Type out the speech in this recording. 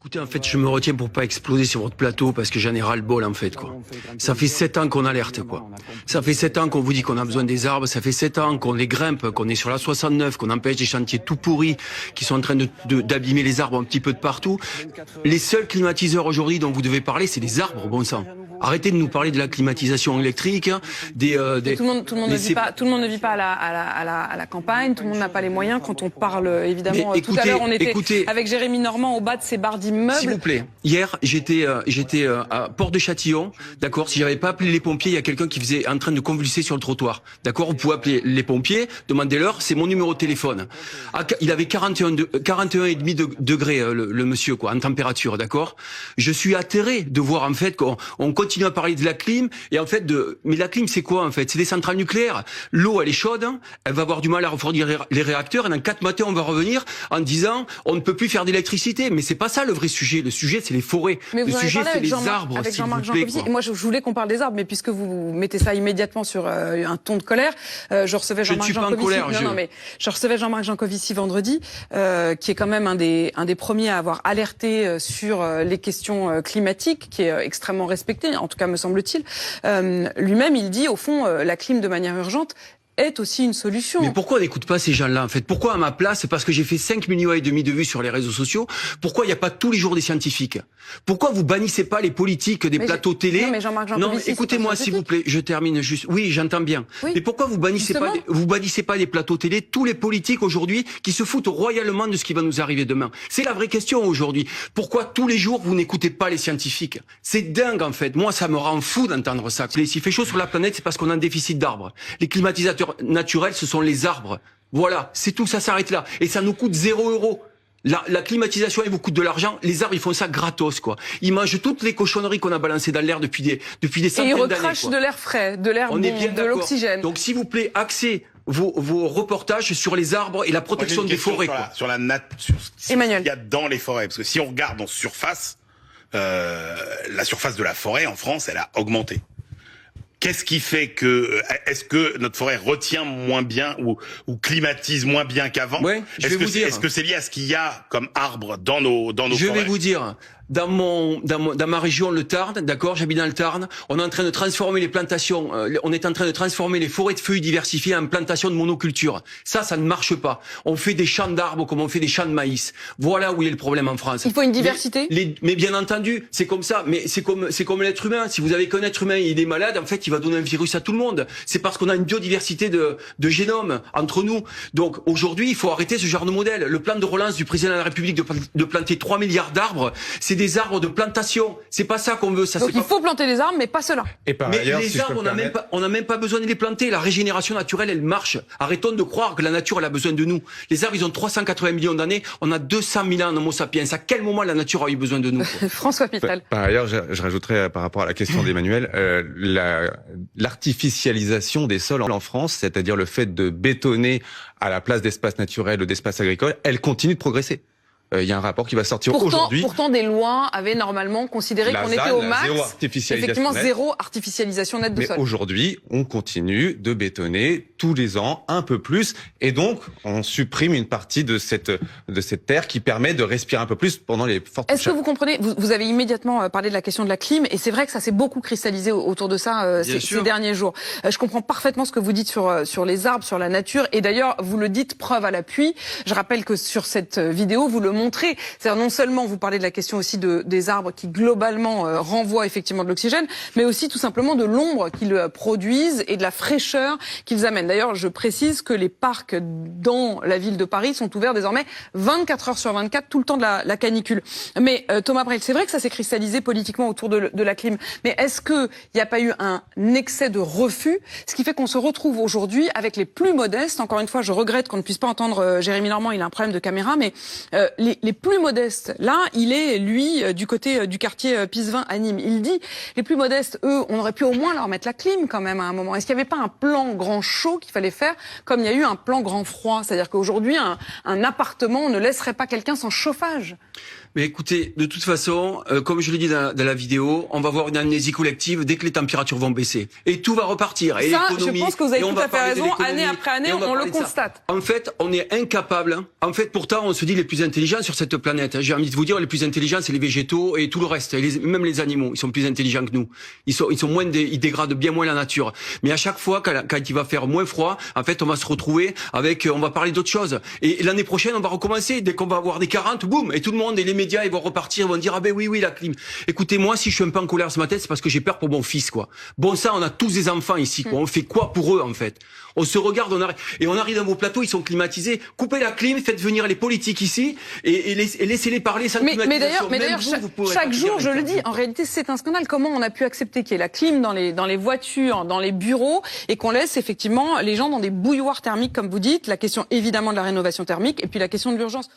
Écoutez, en fait, je me retiens pour pas exploser sur votre plateau parce que j'en ai ras-le-bol, en fait, quoi. Ça fait 7 ans qu'on alerte, quoi. Ça fait 7 ans qu'on vous dit qu'on a besoin des arbres, ça fait 7 ans qu'on les grimpe, qu'on est sur la 69, qu'on empêche des chantiers tout pourris qui sont en train d'abîmer les arbres un petit peu de partout. Les seuls climatiseurs aujourd'hui dont vous devez parler, c'est les arbres, bon sang. Arrêtez de nous parler de la climatisation électrique, Tout le monde ne vit pas à la campagne, tout le monde n'a pas les moyens. Quand on parle, évidemment, tout à l'heure, on était avec Jérémy Normand au bas de ces barres d'immeubles. S'il vous plaît, hier, j'étais à Port de Châtillon, d'accord. Si j'avais pas appelé les pompiers, il y a quelqu'un qui faisait en train de convulser sur le trottoir, d'accord. Vous pouvez appeler les pompiers, demandez-leur, c'est mon numéro de téléphone. Il avait 41,5 degrés, le monsieur, quoi, en température, d'accord. Je suis atterré de voir, en fait, qu'on continue à parler de la clim, et en fait, mais la clim, c'est quoi, en fait? C'est des centrales nucléaires. L'eau, elle est chaude, hein, elle va avoir du mal à refroidir les réacteurs, et dans 4 matins, on va revenir en disant, on ne peut plus faire d'électricité. Mais c'est pas ça le vrai sujet. Le sujet, c'est les forêts. Mais le sujet, c'est les arbres, avec s'il vous Jean-Marc plaît. Jancovici. Et moi, je voulais qu'on parle des arbres, mais puisque vous mettez ça immédiatement sur un ton de colère, je recevais Jean-Marc Jancovici. Je recevais Jean-Marc Jancovici vendredi, qui est quand même un des premiers à avoir alerté sur les questions climatiques, qui est extrêmement respecté, en tout cas me semble-t-il. Lui-même, il dit, au fond, la clim de manière urgente est aussi une solution. Mais pourquoi on n'écoute pas ces gens-là, en fait? Pourquoi à ma place, parce que j'ai fait 5,5 millions de vues sur les réseaux sociaux, pourquoi il n'y a pas tous les jours des scientifiques? Pourquoi vous bannissez pas les politiques des plateaux télé? Non, mais Jean-Marc Jancovici, écoutez-moi, s'il vous plaît, je termine juste. Oui, j'entends bien. Oui. Mais pourquoi vous bannissez pas des plateaux télé tous les politiques aujourd'hui qui se foutent royalement de ce qui va nous arriver demain? C'est la vraie question aujourd'hui. Pourquoi tous les jours vous n'écoutez pas les scientifiques? C'est dingue, en fait. Moi, ça me rend fou d'entendre ça. S'il fait chaud sur la planète, c'est parce qu'on a un déficit d'arbres. Les climatisateurs naturels, ce sont les arbres. Voilà, c'est tout, ça s'arrête là. Et ça nous coûte 0 €. La climatisation, elle vous coûte de l'argent. Les arbres, ils font ça gratos, quoi. Ils mangent toutes les cochonneries qu'on a balancées dans l'air depuis des centaines d'années. Et ils recrachent de l'air frais, de l'air bon, de l'oxygène. Donc, s'il vous plaît, axez vos reportages sur les arbres et la protection des forêts. Sur la nature, Emmanuel. Il y a dans les forêts. Parce que si on regarde en surface, la surface de la forêt en France, elle a augmenté. Qu'est-ce qui fait est-ce que notre forêt retient moins bien ou climatise moins bien qu'avant? Ouais, est-ce que c'est lié à ce qu'il y a comme arbres dans nos forêts? Je vais vous dire. Dans ma région, le Tarn, d'accord, j'habite dans le Tarn, on est en train de transformer les plantations, on est en train de transformer les forêts de feuilles diversifiées en plantations de monoculture. Ça ne marche pas. On fait des champs d'arbres comme on fait des champs de maïs. Voilà où est le problème en France. Il faut une diversité. Mais bien entendu, c'est comme ça. Mais c'est comme l'être humain. Si vous avez qu'un être humain, il est malade, en fait, il va donner un virus à tout le monde. C'est parce qu'on a une biodiversité de génome entre nous. Donc aujourd'hui, il faut arrêter ce genre de modèle. Le plan de relance du président de la République de planter 3 milliards d'arbres, c'est des arbres de plantation. C'est pas ça qu'on veut. Donc il faut planter des arbres, mais pas cela. Et par ailleurs, les arbres, on n'a même pas besoin de les planter. La régénération naturelle, elle marche. Arrêtons de croire que la nature, elle a besoin de nous. Les arbres, ils ont 380 millions d'années. On a 200 000 ans en Homo sapiens. À quel moment la nature a eu besoin de nous? François Pital. Par ailleurs, je rajouterais par rapport à la question d'Emmanuel, l'artificialisation des sols en France, c'est-à-dire le fait de bétonner à la place d'espaces naturels ou d'espaces agricoles, elle continue de progresser. Il y a un rapport qui va sortir aujourd'hui. Pourtant, des lois avaient normalement considéré qu'on était au max. Effectivement, nette. Zéro artificialisation nette de sol. Mais aujourd'hui, on continue de bétonner tous les ans un peu plus, et donc on supprime une partie de cette terre qui permet de respirer un peu plus pendant les fortes. Est-ce que vous comprenez? Vous avez immédiatement parlé de la question de la clim, et c'est vrai que ça s'est beaucoup cristallisé autour de ça ces derniers jours. Je comprends parfaitement ce que vous dites sur les arbres, sur la nature, et d'ailleurs vous le dites preuve à l'appui. Je rappelle que sur cette vidéo, vous le montrez. C'est-à-dire non seulement vous parlez de la question aussi des arbres qui globalement renvoient effectivement de l'oxygène, mais aussi tout simplement de l'ombre qu'ils produisent et de la fraîcheur qu'ils amènent. D'ailleurs, je précise que les parcs dans la ville de Paris sont ouverts désormais 24 heures sur 24, tout le temps de la canicule. Mais Thomas Brel, c'est vrai que ça s'est cristallisé politiquement autour de la clim, mais est-ce qu'il n'y a pas eu un excès de refus, ce qui fait qu'on se retrouve aujourd'hui avec les plus modestes? Encore une fois, je regrette qu'on ne puisse pas entendre Jérémy Normand, il a un problème de caméra, mais les plus modestes, là, il est, lui, du côté du quartier Pisevin à Nîmes. Il dit, les plus modestes, eux, on aurait pu au moins leur mettre la clim quand même à un moment. Est-ce qu'il n'y avait pas un plan grand chaud qu'il fallait faire, comme il y a eu un plan grand froid? C'est-à-dire qu'aujourd'hui, un appartement ne laisserait pas quelqu'un sans chauffage. Mais écoutez, de toute façon, comme je l'ai dit dans la vidéo, on va avoir une amnésie collective dès que les températures vont baisser. Et tout va repartir. Et ça, je pense que vous avez tout à fait raison. Année après année, on le constate. En fait, on est incapable. En fait, pourtant, on se dit les plus intelligents sur cette planète. J'ai envie de vous dire, les plus intelligents, c'est les végétaux et tout le reste. Et même les animaux, ils sont plus intelligents que nous. Ils sont moins, ils dégradent bien moins la nature. Mais à chaque fois, quand il va faire moins froid, en fait, on va se retrouver avec, on va parler d'autres choses. Et l'année prochaine, on va recommencer. Dès qu'on va avoir des 40, boum, et tout le monde et les médias, ils vont repartir, ils vont dire, ah ben oui, la clim. Écoutez, moi, si je suis un peu en colère ce matin, c'est parce que j'ai peur pour mon fils, quoi. Bon, ça, on a tous des enfants ici, quoi. On fait quoi pour eux, en fait? On se regarde, on arrive dans vos plateaux, ils sont climatisés. Coupez la clim, faites venir les politiques ici, et laissez-les parler sans climatisation. Mais d'ailleurs, chaque jour, je le dis, en réalité, c'est un scandale. Comment on a pu accepter qu'il y ait la clim dans les voitures, dans les bureaux, et qu'on laisse effectivement les gens dans des bouilloires thermiques, comme vous dites, la question évidemment de la rénovation thermique, et puis la question de l'urgence.